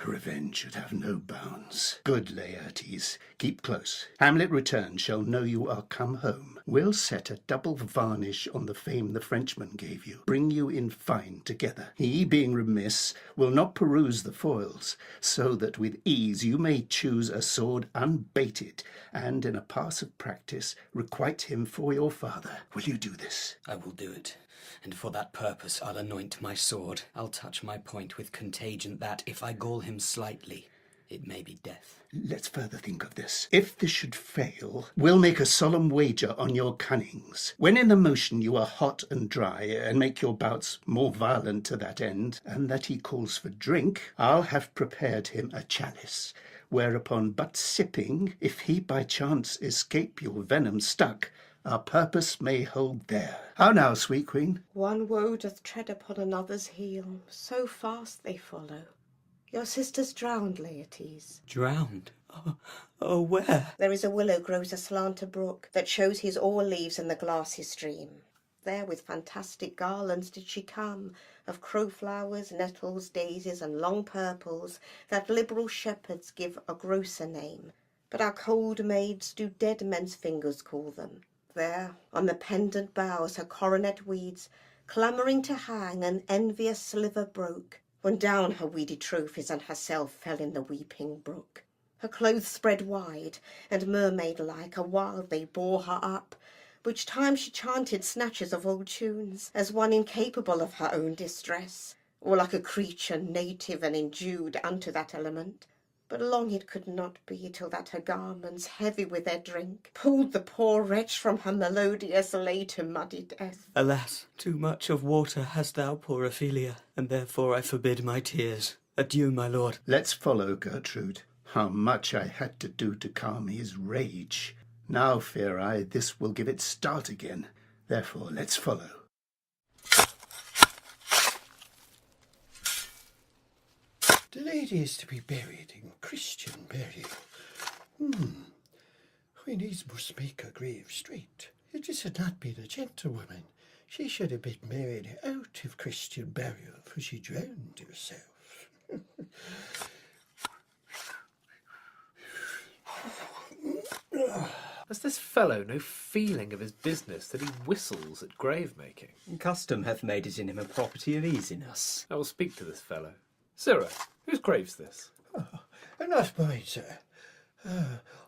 Revenge should have no bounds. Good Laertes, keep close. Hamlet returned shall know you are come home. We'll set a double varnish on the fame the Frenchman gave you. Bring you in fine together. He, being remiss, will not peruse the foils, so that with ease you may choose a sword unbaited, and in a pass of practice requite him for your father. Will you do this? I will do it. And for that purpose I'll anoint my sword. I'll touch my point with contagion that, if I gall him slightly, it may be death. Let's further think of this. If this should fail, we'll make a solemn wager on your cunnings. When in the motion you are hot and dry, and make your bouts more violent to that end, and that he calls for drink, I'll have prepared him a chalice, whereupon but sipping, if he by chance escape your venom stuck, our purpose may hold there. How now, sweet queen? One woe doth tread upon another's heel, so fast they follow. Your sister's drowned, Laertes. Drowned? Oh, where? There is a willow grows aslant a brook, that shows his oar leaves in the glassy stream. There with fantastic garlands did she come, of crowflowers, nettles, daisies, and long purples, that liberal shepherds give a grosser name. But our cold maids do dead men's fingers call them. There, on the pendant boughs, her coronet weeds, clamouring to hang, an envious sliver broke, when down her weedy trophies and herself fell in the weeping brook. Her clothes spread wide, and mermaid-like, a while they bore her up, which time she chanted snatches of old tunes, as one incapable of her own distress, or like a creature native and endued unto that element. But long it could not be till that her garments, heavy with their drink, pulled the poor wretch from her melodious lay to muddy death. Alas, too much of water hast thou, poor Ophelia, and therefore I forbid my tears. Adieu, my lord. Let's follow, Gertrude. How much I had to do to calm his rage. Now fear I this will give it start again. Therefore let's follow. it is to be buried in Christian burial. We needs must make her grave straight. If this had not been a gentlewoman, she should have been married out of Christian burial, for she drowned herself. Has this fellow no feeling of his business that he whistles at grave-making? Custom hath made it in him a property of easiness. I will speak to this fellow. Sirrah, whose grave's this? Not mine, sir,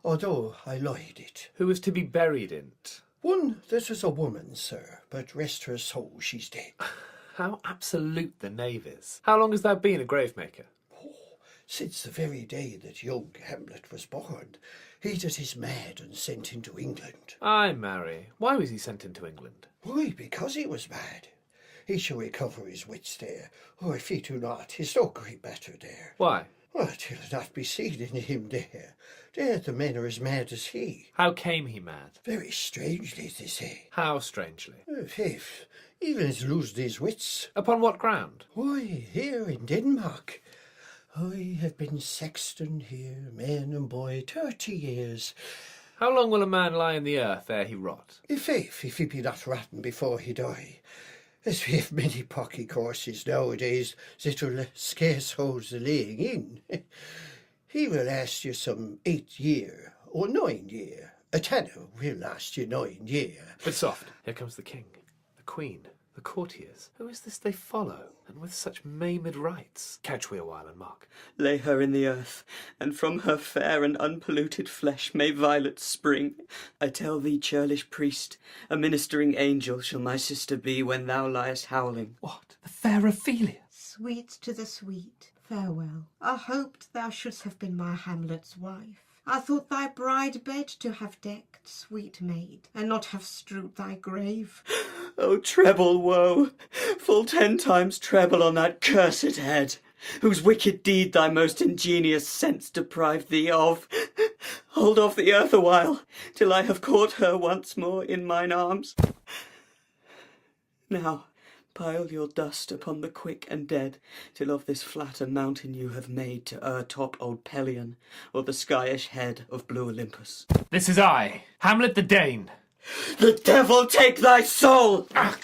although I lied it. Who is to be buried in't? One that is a woman, sir, but rest her soul, she's dead. How absolute the knave is. How long has thou been a gravemaker? Since the very day that young Hamlet was born, he that is mad and sent into England. Ay, marry. Why was he sent into England? Why, because he was mad. He shall recover his wits there, or if he do not, he's no great matter there. Why? Well, he'll not be seen in him there. There the men are as mad as he. How came he mad? Very strangely, they say. How strangely? Faith, even as losing his wits. Upon what ground? Why, here in Denmark. I have been sexton here, man and boy, 30 years. How long will a man lie in the earth ere he rot? Faith, if he be not rotten before he die. As we have many pocky courses nowadays that will scarce hold the laying in. He will last you some 8 year or 9 year. A tanner will last you 9 year. But soft, here comes the king, the queen, the courtiers. Who is this they follow, and with such maimed rites? Couch we a while and mark. Lay her in the earth, and from her fair and unpolluted flesh may violets spring. I tell thee, churlish priest, a ministering angel shall my sister be when thou liest howling. What, the fair Ophelia? Sweet to the sweet, farewell. I hoped thou shouldst have been my Hamlet's wife. I thought thy bride bed to have decked, sweet maid, and not have strewed thy grave. O treble woe, full 10 times treble on that cursed head, whose wicked deed thy most ingenious sense deprived thee of. Hold off the earth a while, till I have caught her once more in mine arms. Now, pile your dust upon the quick and dead, till of this flatter mountain you have made to o'ertop old Pelion, or the skyish head of blue Olympus. This is I, Hamlet the Dane. The devil take thy soul! I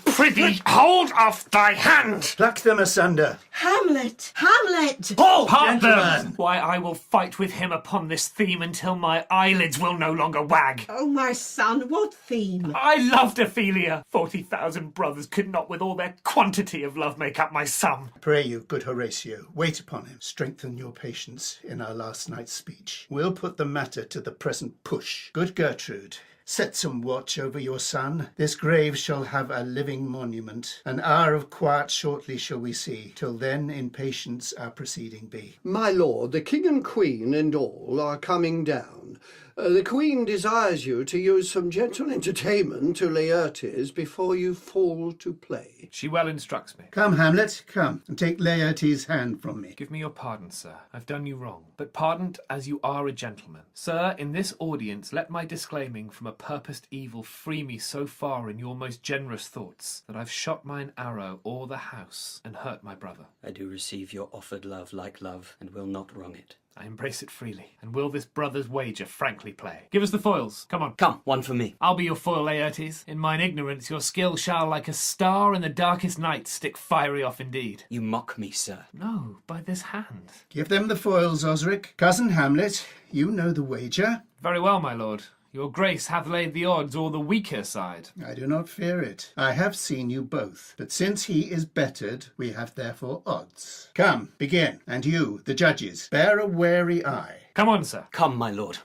prithee, hold off thy hand! Pluck them asunder. Hamlet! Hamlet! Halt, part gentlemen! them! Why, I will fight with him upon this theme until my eyelids will no longer wag. Oh, my son, what theme? I loved Ophelia. 40,000 brothers could not with all their quantity of love make up my sum. Pray you, good Horatio, wait upon him. Strengthen your patience in our last night's speech. We'll put the matter to the present push. Good Gertrude, set some watch over your son. This grave shall have a living monument. An hour of quiet shortly shall we see. Till then in patience our proceeding be. My lord, the king and queen and all are coming down. The queen desires you to use some gentle entertainment to Laertes before you fall to play. She well instructs me. Come, Hamlet, come, and take Laertes' hand from me. Give me your pardon, sir. I've done you wrong, but pardoned as you are a gentleman. Sir, in this audience let my disclaiming from a purposed evil free me so far in your most generous thoughts, that I've shot mine arrow o'er the house and hurt my brother. I do receive your offered love like love, and will not wrong it. I embrace it freely, and will this brother's wager frankly play. Give us the foils. Come on. Come, one for me. I'll be your foil, Laertes. In mine ignorance, your skill shall, like a star in the darkest night, stick fiery off indeed. You mock me, sir. No, by this hand. Give them the foils, Osric. Cousin Hamlet, you know the wager. Very well, my lord. Your grace hath laid the odds o'er the weaker side. I do not fear it. I have seen you both. But since he is bettered, we have therefore odds. Come, begin. And you, the judges, bear a wary eye. Come on, sir. Come, my lord.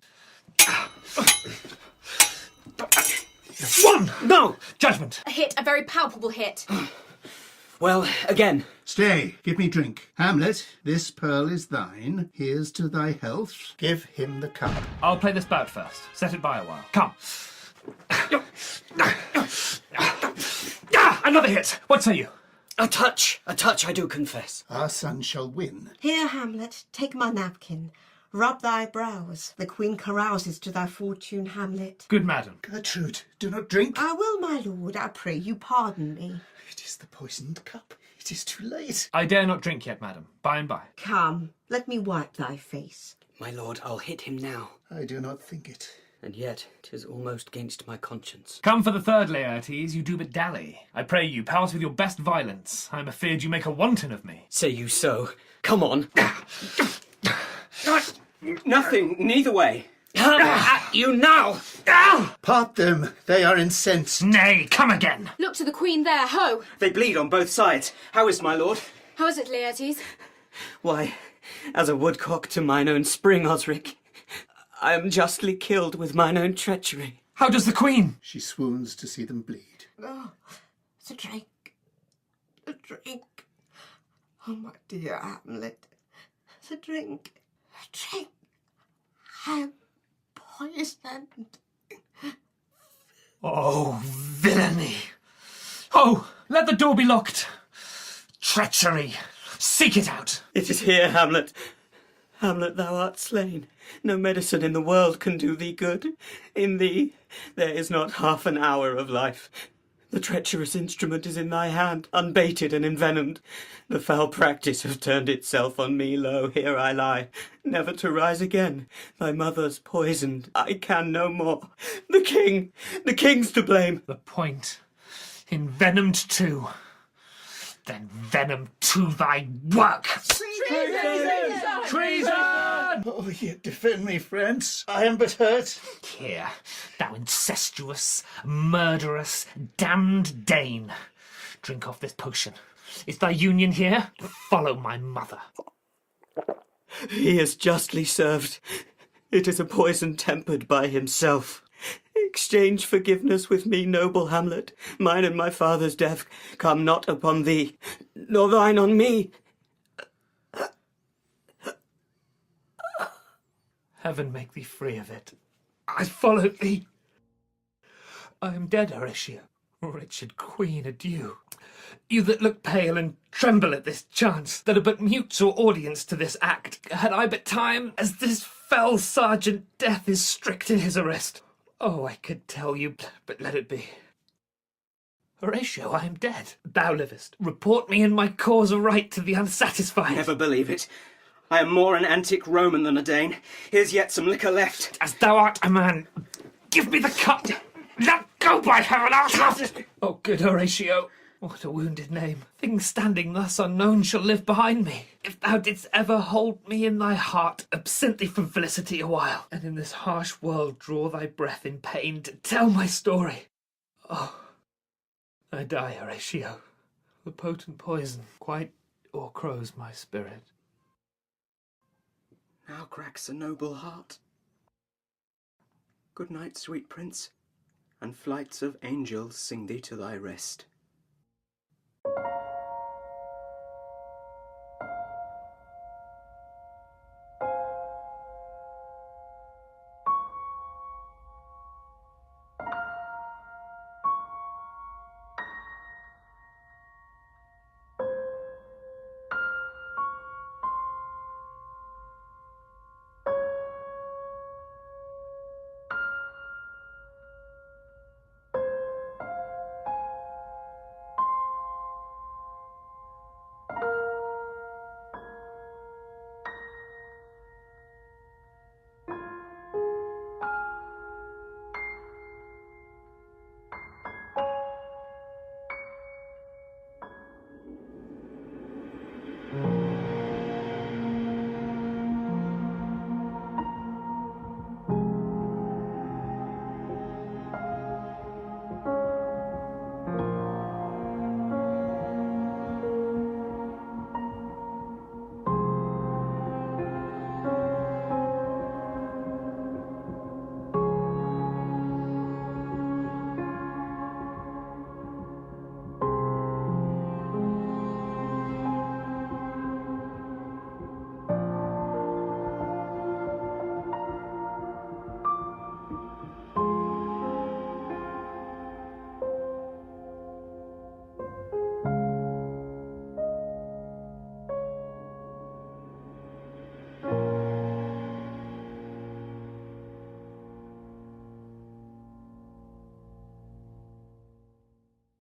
One! No! Judgment! A hit, a very palpable hit. Well, again. Stay, give me drink. Hamlet, this pearl is thine. Here's to thy health. Give him the cup. I'll play this bout first. Set it by a while. Come. Another hit. What say you? A touch, I do confess. Our son shall win. Here, Hamlet, take my napkin. Rub thy brows. The queen carouses to thy fortune, Hamlet. Good madam. Gertrude, do not drink. I will, my lord. I pray you pardon me. It is the poisoned cup. It is too late. I dare not drink yet, madam. By and by. Come, let me wipe thy face. My lord, I'll hit him now. I do not think it. And yet 'tis almost against my conscience. Come for the third, Laertes, you do but dally. I pray you, pass with your best violence. I am afeard you make a wanton of me. Say you so. Come on. Nothing, neither way. Come at you now! Part them. They are incensed. Nay, come again. Look to the queen there, ho! They bleed on both sides. How is my lord? How is it, Laertes? Why, as a woodcock to mine own spring, Osric, I am justly killed with mine own treachery. How does the queen? She swoons to see them bleed. Oh, it's a drink. A drink. Oh, my dear Hamlet. It's a drink. A drink. I am poisoned. Oh, villainy. Oh, let the door be locked. Treachery. Seek it out. It is here, Hamlet. Hamlet, thou art slain. No medicine in the world can do thee good. In thee there is not half an hour of life. The treacherous instrument is in thy hand, unbaited and envenomed. The foul practice hath turned itself on me. Lo, here I lie, never to rise again. Thy mother's poisoned. I can no more. The king's to blame. The point. Envenomed too. Then venom to thy work. Treason! Oh, yet defend me, friends. I am but hurt. Here, thou incestuous, murderous, damned Dane. Drink off this potion. Is thy union here? Follow my mother. He is justly served. It is a poison tempered by himself. Exchange forgiveness with me, noble Hamlet. Mine and my father's death come not upon thee, nor thine on me. Heaven make thee free of it. I followed thee. I am dead, Horatio. Wretched queen, adieu. You that look pale and tremble at this chance, that are but mutes or audience to this act, had I but time, as this fell sergeant death is strict in his arrest. Oh, I could tell you, but let it be. Horatio, I am dead. Thou livest. Report me and my cause aright to the unsatisfied. Never believe it. I am more an antic Roman than a Dane. Here's yet some liquor left. As thou art a man, give me the cup. Let go, by heaven, I'll have. Oh, good Horatio. What a wounded name. Things standing thus unknown shall live behind me. If thou didst ever hold me in thy heart, absent thee from felicity a while, and in this harsh world draw thy breath in pain to tell my story. Oh, I die, Horatio. The potent poison quite o'ercrows my spirit. Now cracks a noble heart. Good night, sweet prince, and flights of angels sing thee to thy rest.